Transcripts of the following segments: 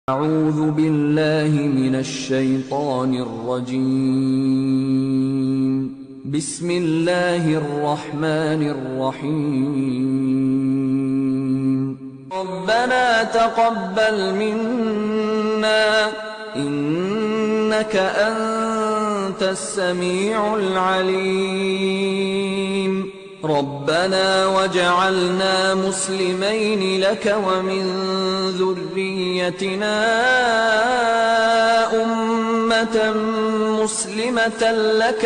أعوذ بالله من الشيطان الرجيم. بسم الله الرحمن الرحيم. ربنا تقبل منا إنك أنت السميع العليم. ربنا واجعلنا مسلمين لك ومن ذريتنا أمة مسلمة لك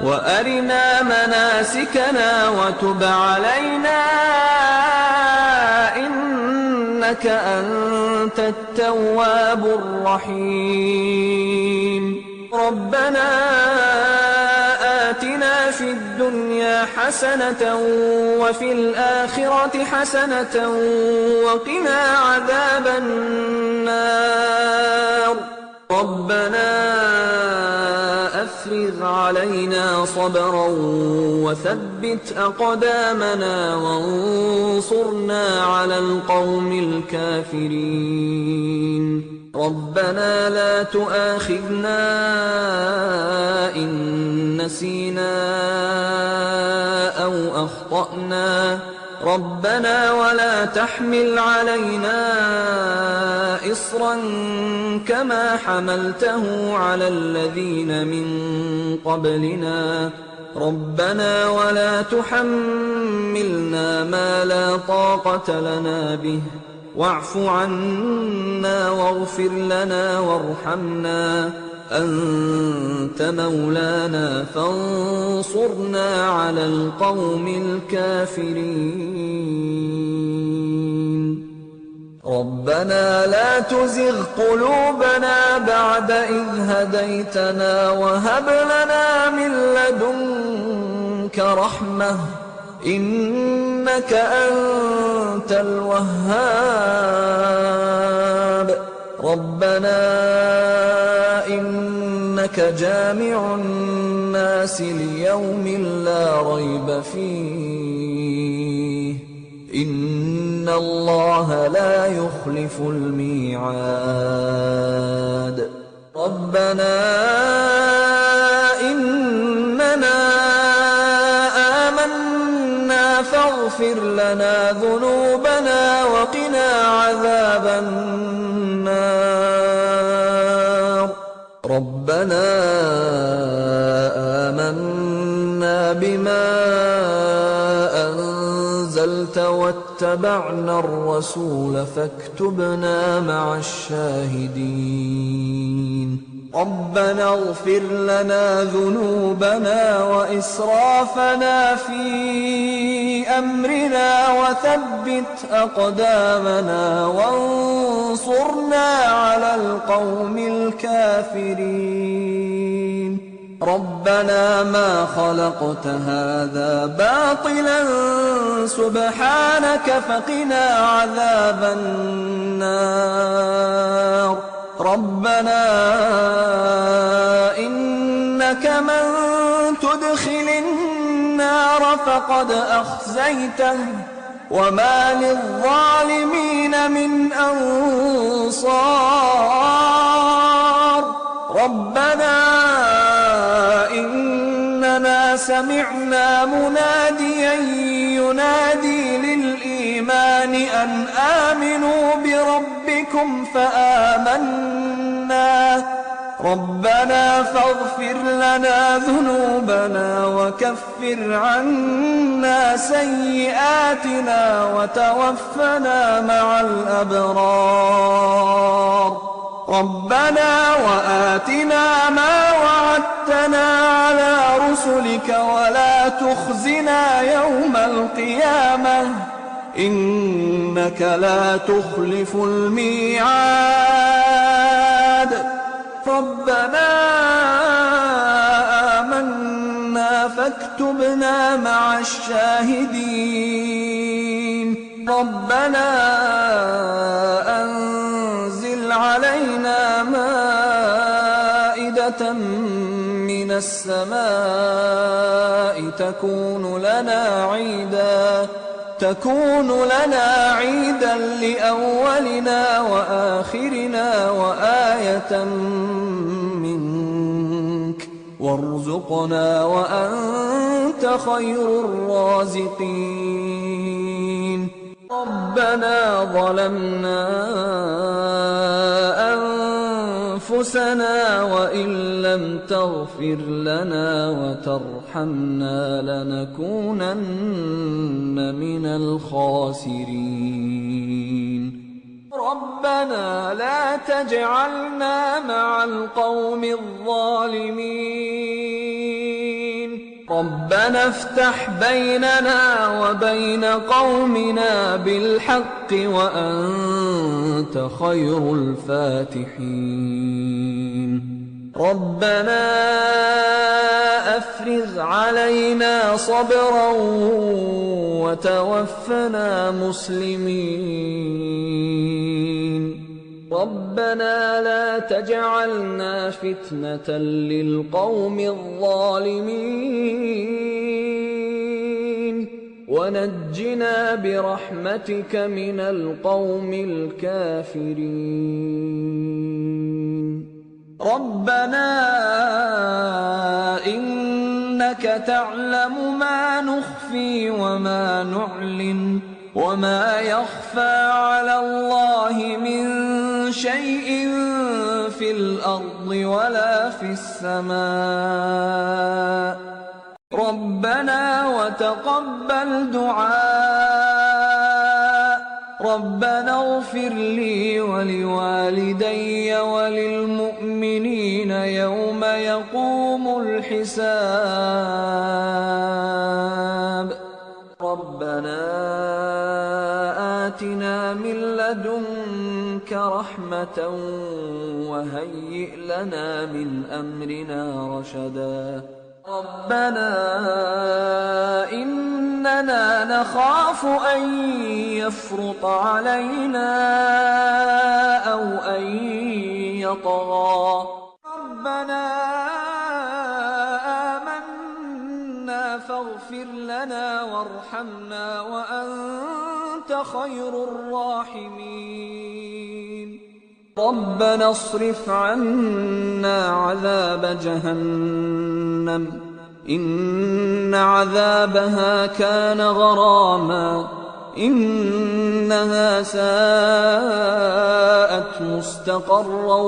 وأرنا مناسكنا وتب علينا إنك أنت التواب الرحيم. ربنا آتنا في الدنيا حسنة وفي الآخرة حسنة وقنا عذاب النار. ربنا أفرغ علينا صبرا وثبت أقدامنا وانصرنا على القوم الكافرين. ربنا لا تؤاخذنا إن نسينا أو أخطأنا. ربنا ولا تحمل علينا إصرا كما حملته على الذين من قبلنا. ربنا ولا تحملنا ما لا طاقة لنا به واعف عنا واغفر لنا وارحمنا أنت مولانا فانصرنا على القوم الكافرين. ربنا لا تزغ قلوبنا بعد إذ هديتنا وهب لنا من لدنك رحمة إنك أنت الوهاب. ربنا إنك جامع الناس ليوم لا ريب فيه إن الله لا يخلف الميعاد. ربنا إننا فاغفر لنا ذنوبنا وقنا عذاب النار. ربنا آمنا بما أنزلت واتبعنا الرسول فاكتبنا مع الشاهدين. ربنا اغفر لنا ذنوبنا وإسرافنا في أمرنا وثبت أقدامنا وانصرنا على القوم الكافرين. ربنا ما خلقت هذا باطلا سبحانك فقنا عذاب النار. ربنا إنك من تدخل النار فقد أخزيته وما للظالمين من أنصار. ربنا إننا سمعنا مناديا ينادي للإيمان أن آمنوا بربكم فآمنا. ربنا فاغفر لنا ذنوبنا وكفر عنا سيئاتنا وتوفنا مع الأبرار. ربنا وآتنا ما وعدتنا على رسلك ولا تخزنا يوم القيامة إنك لا تخلف الميعاد. ربنا آمنا فاكتبنا مع الشاهدين. ربنا أنزل علينا مائدة من السماء تكون لنا عيدا تكون لنا عيدا لأولنا وآخرنا وآية منك، وارزقنا وأنت خير الرازقين. ربنا ظلمنا أنفسنا وإن لم تغفر لنا وترحمنا لنكونن من الخاسرين. ربنا لا تجعلنا مع القوم الظالمين. ربنا افتح بيننا وبين قومنا بالحق وأنت خير الفاتحين. ربنا أفرغ علينا صبرا وتوفنا مسلمين. ربنا لا تجعلنا فتنة للقوم الظالمين ونجنا برحمتك من القوم الكافرين. ربنا إنك تعلم ما نخفي وما نعلن وما يخفى على الله من شيء في الأرض ولا في السماء. ربنا وتقبل دعاء. ربنا اغفر لي ولوالدي وللمؤمنين يوم يقوم الحساب. ربنا آتنا من لدنك رحمة وهيئ لنا من أمرنا رشدا. ربنا إننا نخاف أن يفرط علينا أو أن يطغى. ربنا آمنا فاغفر لنا وارحمنا وأنت خير الراحمين. ربنا اصرف عنا عذاب جهنم إن عذابها كان غراما إنها ساءت مستقرا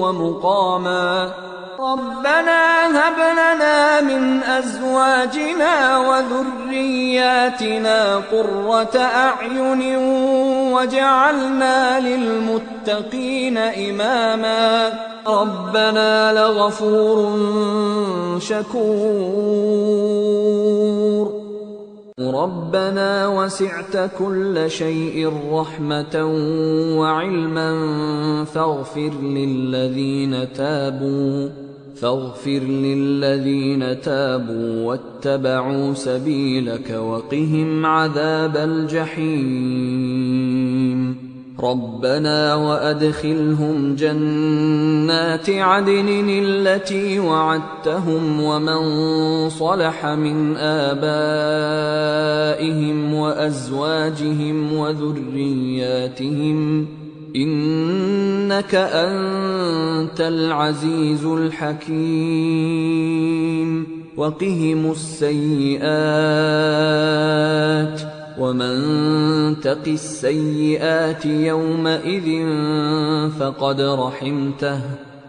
ومقاما. ربنا هب لنا من أزواجنا وذرياتنا قرة أعين واجعلنا للمتقين إماما. ربنا لغفور شكور. ربنا وسعت كل شيء رحمة وعلما فاغفر للذين تابوا واتبعوا سبيلك وقهم عذاب الجحيم. ربنا وأدخلهم جنات عدن التي وعدتهم ومن صلح من آبائهم وأزواجهم وذرياتهم إنك أنت العزيز الحكيم. وقهم السيئات ومن تق السيئات يومئذ فقد رحمته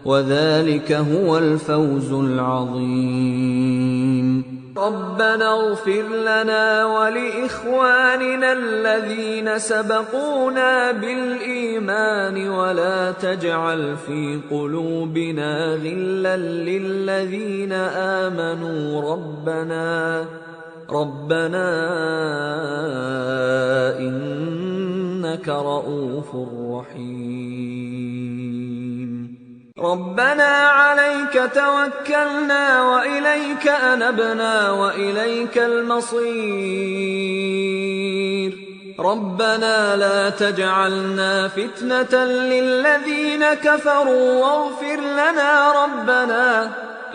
وذلك هو الفوز العظيم. ربنا اغفر لنا ولإخواننا الذين سبقونا بالإيمان ولا تجعل في قلوبنا غلا للذين آمنوا ربنا إنك رؤوف رحيم. ربنا عليك توكلنا وإليك أنبنا وإليك المصير. ربنا لا تجعلنا فتنة للذين كفروا واغفر لنا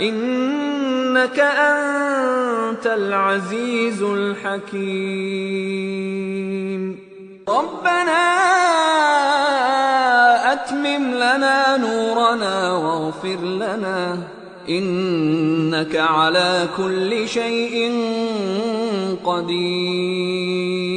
إنك أنت العزيز الحكيم ربنا أتمم لنا نورنا واغفر لنا إنك على كل شيء قدير